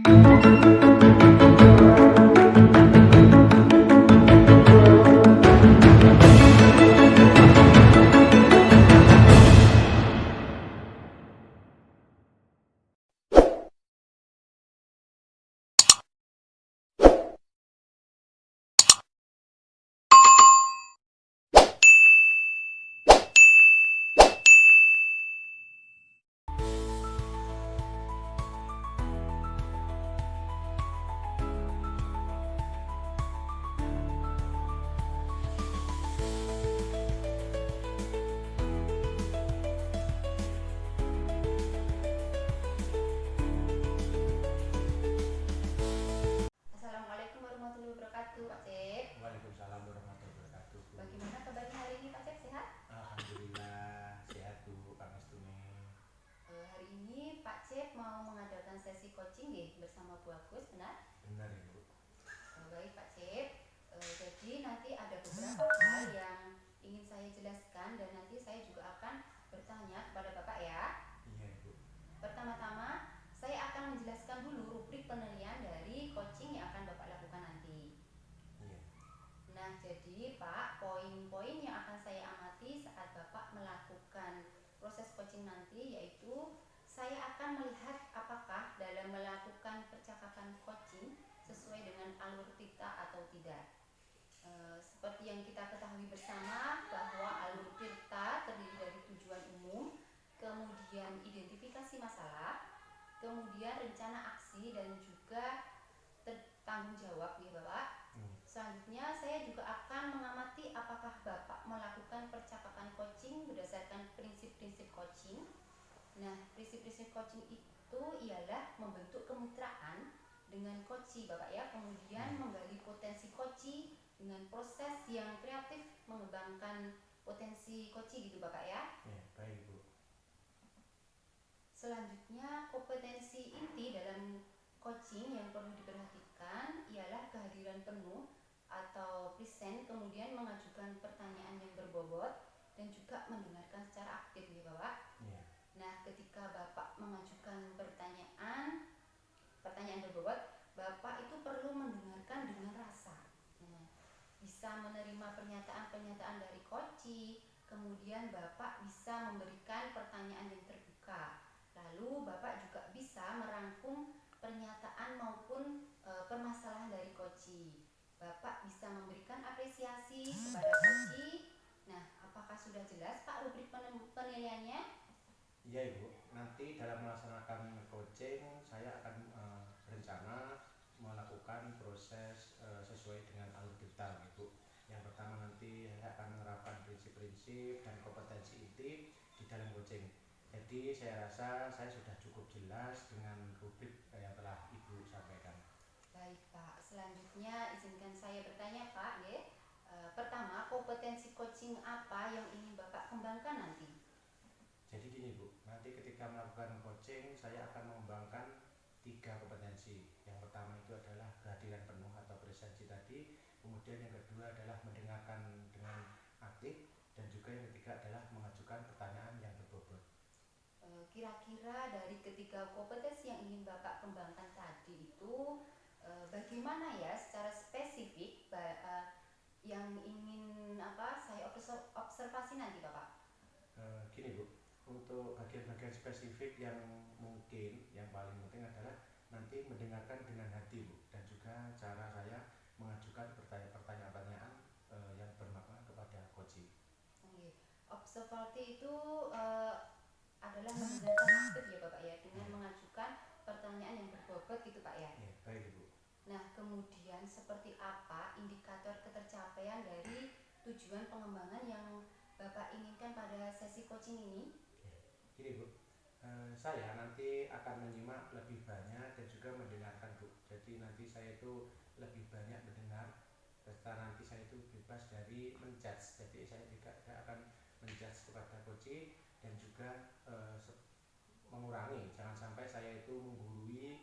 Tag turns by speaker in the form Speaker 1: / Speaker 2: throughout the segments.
Speaker 1: Assalamualaikum warahmatullahi wabarakatuh, Pak Cep.
Speaker 2: Waalaikumsalam warahmatullahi wabarakatuh, Bu.
Speaker 1: Bagaimana kabarnya hari ini, Pak Cep? Sehat?
Speaker 2: Alhamdulillah sehat, Bu, Kang Astuni.
Speaker 1: Hari ini Pak Cep mau mengadakan sesi coaching bersama Bu Agus, benar?
Speaker 2: Benar ya, Bu.
Speaker 1: Baik, Pak Cep. Jadi nanti ada beberapa hal yang ingin saya jelaskan dan nanti saya juga akan bertanya kepada Bapak ya.
Speaker 2: Iya, Bu.
Speaker 1: Pertama-tama, saya akan menjelaskan dulu rubrik penilaian dari coaching yang akan Bapak lakukan nanti.
Speaker 2: Iya.
Speaker 1: Nah, jadi Pak, poin-poin yang akan saya amati saat Bapak melakukan proses coaching nanti yaitu saya akan melihat apakah dalam melakukan percakapan coaching sesuai dengan alur Tirta atau tidak. Seperti yang kita ketahui bersama bahwa alur Tirta terdiri dari tujuan umum, kemudian identifikasi masalah, kemudian rencana aksi dan juga tanggung jawab ya Bapak. Selanjutnya saya juga akan mengamati apakah Bapak melakukan percakapan coaching berdasarkan prinsip-prinsip coaching. Nah, prinsip-prinsip coaching itu ialah membentuk kemitraan dengan coachee Bapak ya, kemudian menggali potensi coachee dengan proses yang kreatif mengembangkan potensi coachee gitu Bapak ya.
Speaker 2: Ya, baik, Bu.
Speaker 1: Selanjutnya, kompetensi inti dalam coaching yang perlu diperhatikan ialah kehadiran penuh atau present, kemudian mengajukan pertanyaan yang berbobot dan juga mendengarkan secara aktif ya Bapak.
Speaker 2: Iya.
Speaker 1: Nah, ketika Bapak mengajukan pertanyaan berbobot, Bapak itu perlu mendengarkan dengan rasa. Bisa menerima pernyataan-pernyataan dari coachee, kemudian Bapak bisa memberikan pertanyaan yang terbuka. Lalu Bapak juga bisa merangkum pernyataan maupun permasalahan dari coachee. Bapak bisa memberikan apresiasi kepada coachee. Nah, apakah sudah jelas Pak rubrik penilaiannya?
Speaker 2: Iya, Ibu. Nanti dalam melaksanakan coaching saya akan berencana melakukan proses sesuai dengan alur Tirta, Ibu. Yang pertama nanti saya akan menerapkan prinsip-prinsip dan kompetensi inti di dalam coaching. Jadi saya rasa saya sudah cukup jelas dengan rubrik yang telah Ibu sampaikan.
Speaker 1: Baik Pak, selanjutnya izinkan saya bertanya Pak ya. Pertama, kompetensi coaching apa yang ingin Bapak kembangkan nanti?
Speaker 2: Jadi gini Bu, nanti ketika melakukan coaching saya akan mengembangkan 3 kompetensi. Yang pertama itu adalah kehadiran penuh atau presensi tadi. Kemudian yang kedua adalah mendengarkan dengan aktif. Dan juga yang ketiga adalah mengajukan pertanyaan yang berbobot.
Speaker 1: Kira-kira dari ketiga kompetensi yang ingin Bapak kembangkan tadi itu bagaimana ya secara spesifik yang ingin saya observasi nanti Bapak?
Speaker 2: Gini Bu, untuk bagian-bagian spesifik yang mungkin, yang paling penting adalah nanti mendengarkan dengan hati Bu, dan juga cara saya mengajukan pertanyaan-pertanyaan yang bermakna kepada coaching.
Speaker 1: Observasi itu adalah mendengarkan aktif ya Bapak ya, dengan mengajukan pertanyaan yang berbobot gitu Pak ya.
Speaker 2: Ya, baik Bu.
Speaker 1: Nah, kemudian seperti apa indikator ketercapaian dari tujuan pengembangan yang Bapak inginkan pada sesi coaching ini?
Speaker 2: Ya, gini Bu, saya nanti akan menyimak lebih banyak dan juga mendengarkan Bu. Jadi nanti saya itu lebih banyak mendengar, serta nanti saya itu bebas dari menjudge. Jadi saya tidak akan menjudge kepada coaching dan juga mengurangi, jangan sampai saya itu menggurui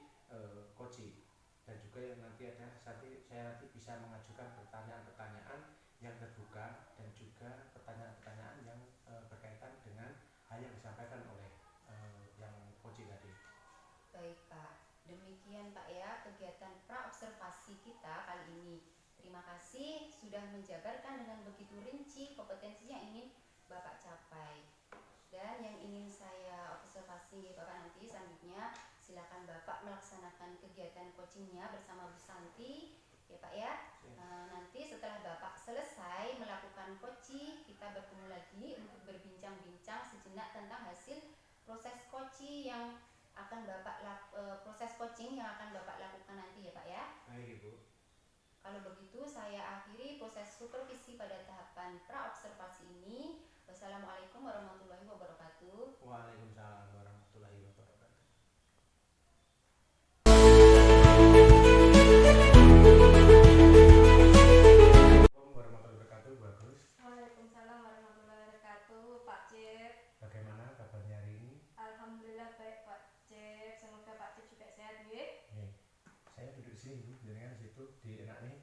Speaker 2: coaching. Dan juga yang nanti ada saya nanti bisa mengajukan pertanyaan-pertanyaan yang terbuka dan juga pertanyaan-pertanyaan yang berkaitan dengan hal yang disampaikan oleh yang coaching tadi.
Speaker 1: Baik Pak. Demikian Pak ya kegiatan pra-observasi kita kali ini. Terima kasih sudah menjabarkan dengan begitu rinci kompetensi yang ingin Bapak capai. Dan yang ingin saya observasi Bapak nanti selanjutnya, silakan Bapak melaksanakan kegiatan coachingnya bersama Bu Santi ya Pak ya. Nanti setelah Bapak selesai melakukan coaching, kita bertemu lagi untuk berbincang-bincang sejenak tentang hasil proses coaching yang akan Bapak lakukan nanti ya Pak ya.
Speaker 2: Baik Ibu.
Speaker 1: Kalau begitu saya akhiri proses supervisi pada tahapan pra-observasi ini. Wassalamualaikum warahmatullahi wabarakatuh.
Speaker 2: Waalaikumsalam warahmatullahi wabarakatuh. Assalamualaikum warahmatullahi wabarakatuh, Bu Agus.
Speaker 3: Waalaikumsalam warahmatullahi wabarakatuh, Pak Cip.
Speaker 2: Bagaimana kabarnya hari ini?
Speaker 3: Alhamdulillah baik Pak Cip. Semoga Pak Cip juga sehat ya.
Speaker 2: Saya duduk di sini, Bu, jangan di situ, di enak nih.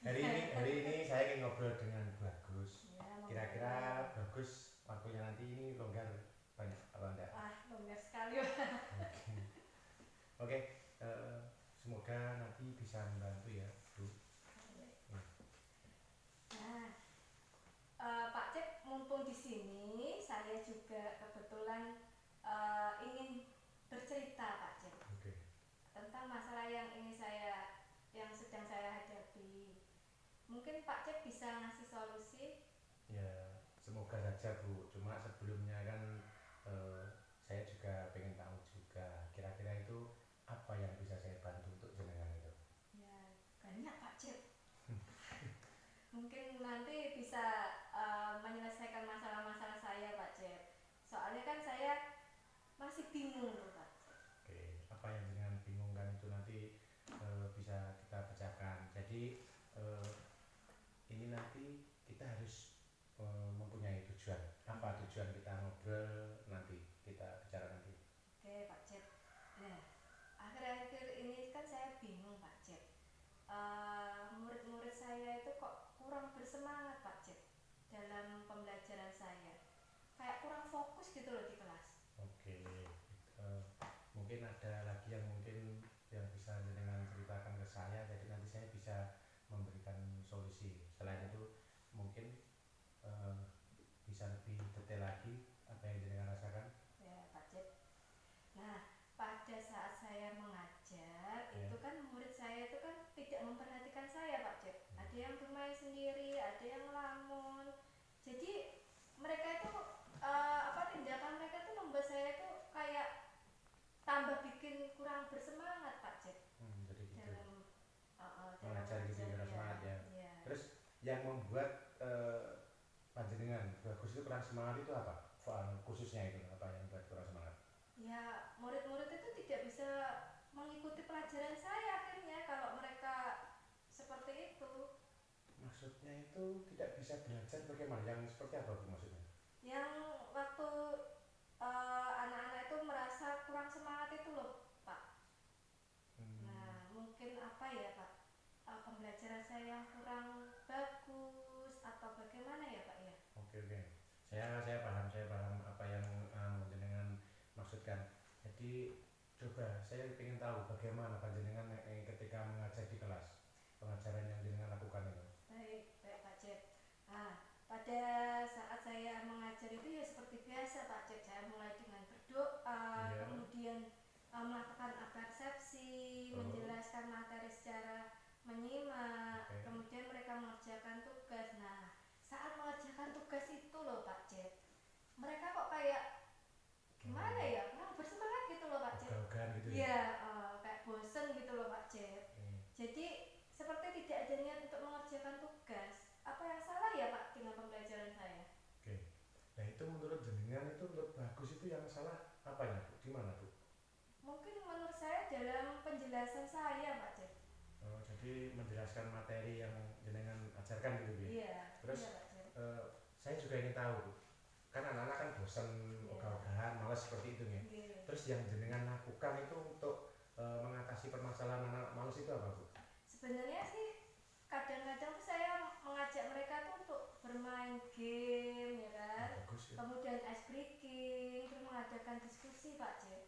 Speaker 2: hari ini saya ingin ngobrol dengan Bu Agus. Kira-kira Bagus waktunya nanti ini longgar banyak apa enggak?
Speaker 3: Longgar sekali.
Speaker 2: Oke, semoga nanti bisa membantu ya, Bu.
Speaker 3: Pak Cip mumpung di sini, saya juga kebetulan ingin bercerita Pak Cip.
Speaker 2: Oke.
Speaker 3: Tentang masalah yang sedang saya hadapi. Mungkin Pak Cip bisa ngasih solusi.
Speaker 2: Ya, semoga saja Bu. Cuma sebelumnya kan saya juga pengen tahu juga kira-kira itu apa yang bisa saya bantu untuk jenengan itu.
Speaker 3: Ya, banyak Pak Cip. Mungkin nanti bisa menyelesaikan masalah-masalah saya Pak Cip. Soalnya kan saya masih bingung tuh Pak Cip.
Speaker 2: Oke, apa yang jenengan bingungkan itu nanti bisa kita pecahkan. Jadi ini nanti kita harus mempunyai tujuan. Apa tujuan kita ngobrol nanti, kita bicara nanti.
Speaker 3: Oke Pak Cip. Nah, akhir-akhir ini kan saya bingung Pak Cip. Murid-murid saya itu kok kurang bersemangat Pak Cip dalam pembelajaran saya. Kayak kurang fokus gitu loh di kelas.
Speaker 2: Oke, mungkin ada lagi yang bisa jenengan ceritakan ke saya, jadi nanti saya bisa memberikan solusi. Selain itu mungkin bisa lebih detail lagi apa yang jenengan rasakan.
Speaker 3: Ya Pak Cip. Nah, pada saat saya mengajar itu kan murid saya itu kan tidak memperhatikan saya Pak Cip. Ada yang bermain sendiri, ada yang ngelamun. Jadi mereka itu tindakan mereka itu membuat saya itu kayak tambah bikin kurang bersemangat Pak Cip.
Speaker 2: Jadi gitu.
Speaker 3: Dalam
Speaker 2: Mengajar gitu kurang semangat ya.
Speaker 3: Ya.
Speaker 2: Terus yang membuat panjenengan Bagus itu kurang semangat itu apa? Khususnya itu apa yang membuat kurang semangat?
Speaker 3: Ya, murid-murid itu tidak bisa mengikuti pelajaran saya akhirnya kalau mereka seperti itu.
Speaker 2: Maksudnya itu tidak bisa belajar bagaimana? Yang seperti apa Bu maksudnya?
Speaker 3: Yang waktu anak-anak itu merasa kurang semangat itu loh Pak. Nah, mungkin apa ya Pak, pembelajaran saya yang kurang bagus atau bagaimana ya Pak ya?
Speaker 2: Oke. Saya paham apa yang jenengan maksudkan. Jadi coba saya ingin tahu bagaimana panjenengan ketika mengajar di kelas, pengajaran yang jenengan lakukan itu.
Speaker 3: Baik Pak Cip. Pada saat saya mengajar itu ya seperti biasa Pak Cip. Saya mulai dengan berdoa, kemudian melakukan persepsi, menjelaskan materi secara menyimak, kemudian mereka mengerjakan tugas. Nah, saat mengerjakan tugas itu loh Pak Cip, mereka kok kayak gimana ya, kurang bersemangat gitu loh Pak Cip.
Speaker 2: Gitu ya?
Speaker 3: Iya, kayak bosen gitu loh Pak Cip. Jadi seperti tidak ada niat untuk mengerjakan tugas. Apa yang salah ya Pak dengan pembelajaran saya?
Speaker 2: Oke. Nah itu menurut jenengan itu menurut Bagus itu yang salah apanya Bu? Di mana Bu?
Speaker 3: Mungkin menurut saya dalam penjelasan saya Pak Cip.
Speaker 2: Jadi menjelaskan materi yang jenengan ajarkan gitu Bu?
Speaker 3: Iya.
Speaker 2: Terus
Speaker 3: iya, Pak Cip.
Speaker 2: Saya juga ingin tahu Bu, kan anak-anak kan bosan ogah-ogahan, malas seperti itu nih. Terus yang jenengan lakukan itu untuk mengatasi permasalahan anak malas itu apa Bu?
Speaker 3: Sebenarnya sih kadang-kadang tuh saya mengajak mereka tuh untuk bermain game ya kan.
Speaker 2: Bagus ya.
Speaker 3: Kemudian ice breaking, terus mengadakan diskusi Pak Cip.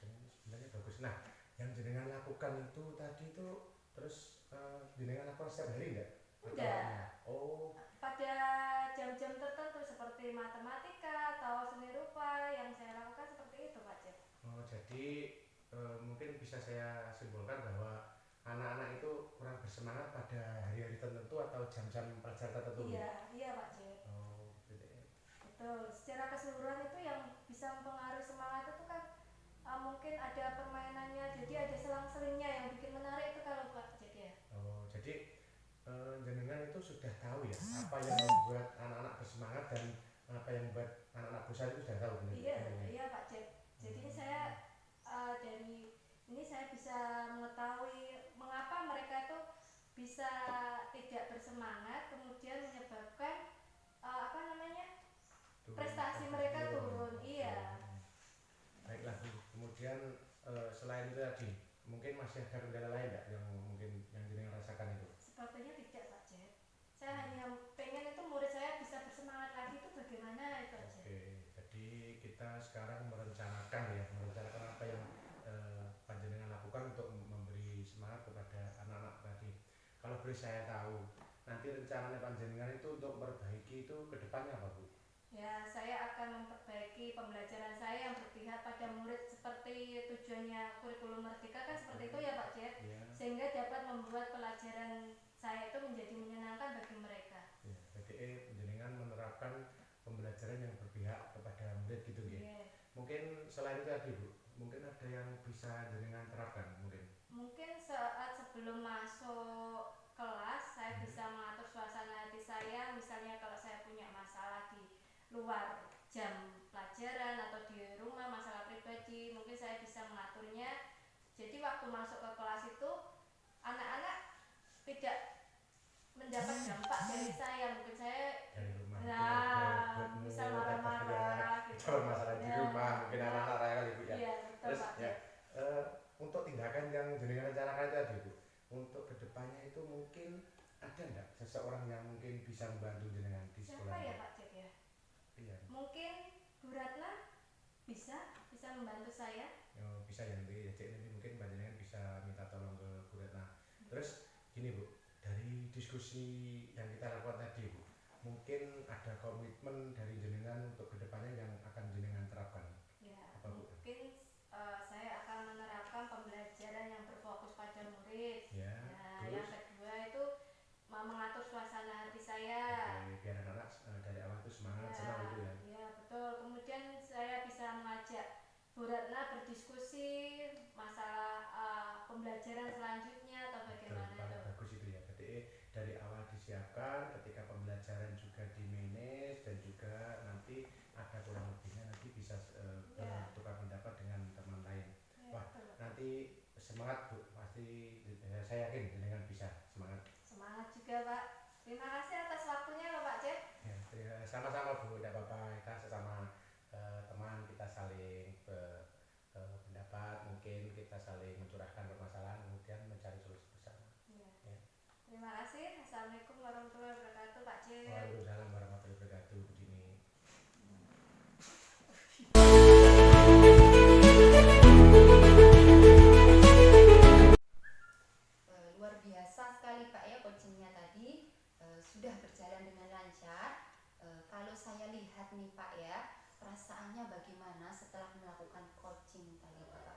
Speaker 2: Jadi sebenarnya Nah, yang jenengan lakukan itu tadi itu terus jenengan lakukan setiap hari enggak?
Speaker 3: Enggak.
Speaker 2: Oh,
Speaker 3: Pada jam-jam tertentu seperti matematika atau seni rupa yang saya lakukan seperti itu Pak Cep.
Speaker 2: oh jadi mungkin bisa saya simpulkan bahwa anak-anak itu kurang bersemangat pada hari-hari tertentu atau jam-jam pelajaran tertentu.
Speaker 3: Iya, iya Pak Cep.
Speaker 2: Oh, gitu ya.
Speaker 3: Betul. Secara keseluruhan itu yang bisa mempengaruhi semangat itu kan mungkin ada permainannya, jadi ada selang-selingnya yang bikin menarik itu kalau Pak Cep ya.
Speaker 2: Oh, jadi jenengan itu sudah tahu ya apa yang membuat anak-anak bersemangat dan apa yang membuat anak-anak bosan itu sudah tahu benar.
Speaker 3: Iya, iya Pak Cep. Jadi saya dari ini saya bisa mengetahui mengapa mereka itu bisa tidak bersemangat, kemudian menyebabkan apa namanya prestasi mereka turun. Iya.
Speaker 2: Baiklah Bu. Kemudian selain itu tadi mungkin masih ada kendala lain enggak yang mungkin yang jenengan rasakan itu?
Speaker 3: Sepertinya tidak Pak Cep. Saya hanya pengen itu murid saya bisa bersemangat lagi, itu bagaimana itu aja.
Speaker 2: Oke, jadi kita sekarang merencanakan apa yang panjenengan lakukan untuk memberi semangat kepada anak-anak tadi. Kalau boleh saya tahu, nanti rencananya panjenengan itu untuk memperbaiki itu ke depannya apa Bu?
Speaker 3: Ya, saya akan memperbaiki pembelajaran saya yang berpihak pada murid seperti tujuannya kurikulum merdeka kan seperti itu ya Pak Cep.
Speaker 2: Ya.
Speaker 3: Sehingga dapat membuat pelajaran saya itu menjadi menyenangkan bagi mereka.
Speaker 2: Ya, jadi panjenengan menerapkan pembelajaran yang berpihak kepada murid gitu ya.
Speaker 3: Yeah.
Speaker 2: Mungkin selain itu tadi Bu, mungkin ada yang bisa jenengan terapkan mungkin.
Speaker 3: Mungkin saat sebelum masuk kelas saya bisa mengatur suasana hati saya, misalnya kalau saya punya masalah di luar jam pelajaran atau di rumah masalah pribadi, mungkin saya bisa mengaturnya. Jadi waktu masuk ke kelas itu anak-anak tidak mendapat dampak dari saya, mungkin saya
Speaker 2: Dari rumah.
Speaker 3: misal marah-marah gitu.
Speaker 2: Masalah di rumah, mungkin anak-anak raya kali Bu ya.
Speaker 3: Iya, betul
Speaker 2: Terus
Speaker 3: Pak.
Speaker 2: ya, untuk tindakan yang jenengan rencanakan tadi Bu, untuk kedepannya itu mungkin ada enggak seseorang yang mungkin bisa membantu jenengan di sekolah?
Speaker 3: Siapa ya Pak Cek ya?
Speaker 2: Iya.
Speaker 3: Mungkin Bu Ratna bisa membantu saya.
Speaker 2: Oh, bisa ya nanti mungkin panjenengan bisa minta tolong ke Bu Retna. Terus gini Bu, dari diskusi yang kita lakukan tadi Bu, mungkin ada komitmen dari jenengan untuk kedepannya yang akan jenengan terapkan.
Speaker 3: Ya,
Speaker 2: apa Bu?
Speaker 3: mungkin saya akan menerapkan pembelajaran yang berfokus pada murid.
Speaker 2: Ya,
Speaker 3: Nah, yang kedua itu mengatur suasana hati saya.
Speaker 2: Oke, biar anak-anak dari awal itu semangat, senang gitu ya.
Speaker 3: Iya, betul. Kemudian saya bisa mengajak Bu Ratna berdiskusi masalah pembelajaran selanjutnya atau bagaimana
Speaker 2: Paling
Speaker 3: itu.
Speaker 2: bagus itu ya. Jadi dari awal disiapkan, ketika pembelajaran juga di manage dan juga nanti ada kurang lebihnya nanti bisa bertukar pendapat dengan teman lain.
Speaker 3: Ya,
Speaker 2: Wah,
Speaker 3: betul.
Speaker 2: nanti semangat Bu, pasti saya yakin jenengan bisa semangat.
Speaker 3: Semangat juga Pak. Terima kasih atas waktunya loh Pak Cep.
Speaker 2: Ya, sama-sama Bu, tidak apa-apa, kita sesama teman kita saling pendapat, mungkin kita saling mencurahkan permasalahan kemudian mencari solusi bersama.
Speaker 3: Ya.
Speaker 2: Ya.
Speaker 3: Terima kasih. Assalamualaikum warahmatullahi wabarakatuh Pak Cep.
Speaker 2: Waalaikumsalam warahmatullahi wabarakatuh Bu Dini.
Speaker 1: Luar biasa sekali Pak ya, coachingnya tadi sudah berjalan dengan lancar. Kalau saya lihat nih Pak ya, perasaannya bagaimana setelah melakukan coaching tadi Pak?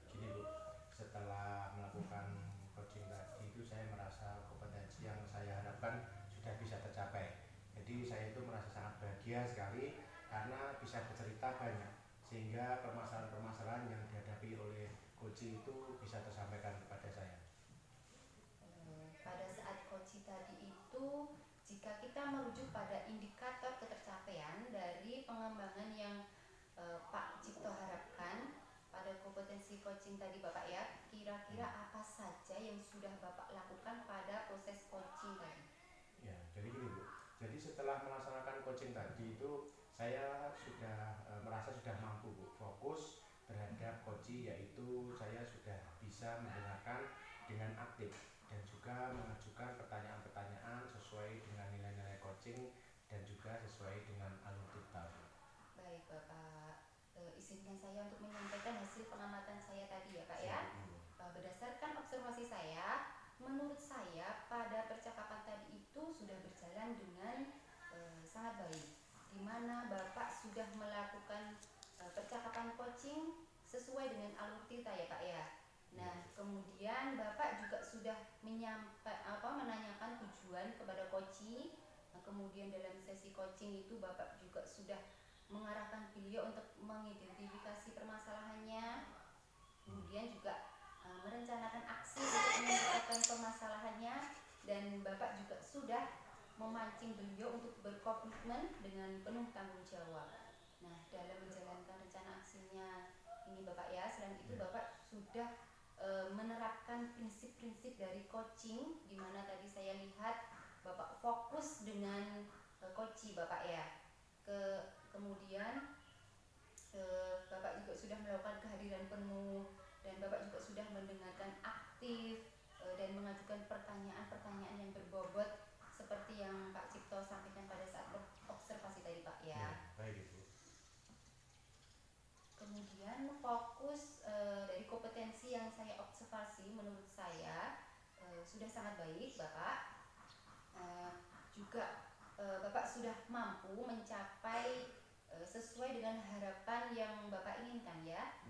Speaker 2: Begini Bu, setelah melakukan coaching tadi itu saya merasa kompetensi yang saya harapkan sudah bisa tercapai. Jadi saya itu merasa sangat bahagia sekali karena bisa bercerita banyak, sehingga permasalahan-permasalahan yang dihadapi oleh coaching itu bisa tersampaikan kepada saya.
Speaker 1: Pada saat coaching tadi itu, jika kita merujuk pada indikator ketercapaian dari pengembangan yang Pak Cipto harapkan pada kompetensi coaching tadi Bapak ya, kira-kira apa saja yang sudah Bapak lakukan pada proses coaching tadi?
Speaker 2: Ya, jadi gini Bu, jadi setelah melaksanakan coaching tadi itu saya sudah merasa sudah mampu Bu, fokus terhadap coaching, yaitu saya sudah bisa mendengarkan dengan aktif dan juga mengajukan pertanyaan-pertanyaan sesuai dengan nilai-nilai coaching dan juga sesuai dengan alur tutor.
Speaker 1: Baik Bapak, izinkan saya untuk menyampaikan hasil pengamatan saya tadi ya. sangat baik, di mana Bapak sudah melakukan percakapan coaching sesuai dengan alur Tirta ya Pak ya. Nah, kemudian Bapak juga sudah menanyakan tujuan kepada coachee. Nah, kemudian dalam sesi coaching itu Bapak juga sudah mengarahkan beliau untuk mengidentifikasi permasalahannya, kemudian juga merencanakan aksi untuk menyelesaikan permasalahannya, dan Bapak juga sudah memancing beliau untuk berkomitmen dengan penuh tanggung jawab. Nah, dalam menjalankan rencana aksinya ini Bapak ya, selain itu Bapak sudah menerapkan prinsip-prinsip dari coaching, di mana tadi saya lihat Bapak fokus dengan coaching Bapak ya. Kemudian Bapak juga sudah melakukan kehadiran penuh, dan Bapak juga sudah mendengarkan aktif dan mengajukan pertanyaan-pertanyaan yang berbobot seperti yang Pak Cipto sampaikan pada saat observasi tadi Pak ya.
Speaker 2: Baik Ibu.
Speaker 1: Kemudian fokus dari kompetensi yang saya observasi menurut saya sudah sangat baik Bapak. Juga Bapak sudah mampu mencapai sesuai dengan harapan yang Bapak inginkan ya.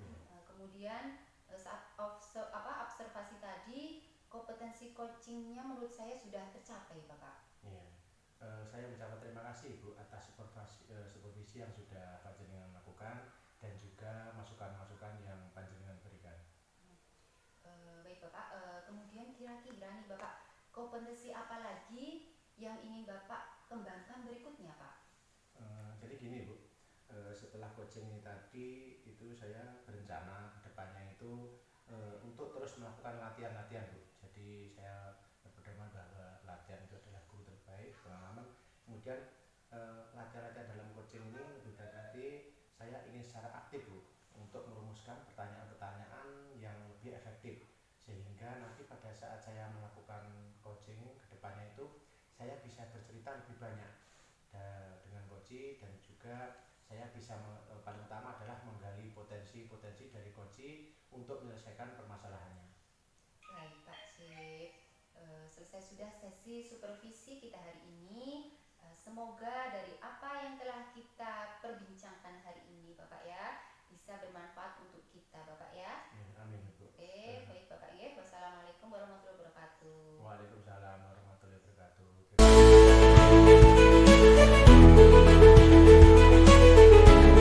Speaker 1: Kemudian saat observasi tadi, kompetensi coachingnya menurut saya sudah tercapai Bapak.
Speaker 2: Iya. Saya mengucapkan terima kasih Ibu atas supervisi yang sudah Panjenengan lakukan dan juga masukan-masukan yang Panjenengan berikan.
Speaker 1: Baik Bapak, kemudian kira-kira nih Bapak, kompetensi apa lagi yang ingin Bapak kembangkan berikutnya Pak?
Speaker 2: Jadi gini Bu, setelah coaching ini tadi itu saya berencana kedepannya itu untuk terus melakukan latihan-latihan Bu. Jadi saya berpedoman bahwa latihan itu adalah guru terbaik, pengalaman. Kemudian latihan-latihan dalam coaching ini lebih baik nanti saya ingin secara aktif Bu untuk merumuskan pertanyaan-pertanyaan yang lebih efektif, sehingga nanti pada saat saya melakukan coaching kedepannya itu saya bisa bercerita lebih banyak dengan coaching, dan juga saya bisa paling utama adalah menggali potensi-potensi dari coaching untuk menyelesaikan permasalahannya.
Speaker 1: Baik Pak Cip, selesai sudah sesi supervisi kita hari ini. Semoga dari apa yang telah kita perbincangkan hari ini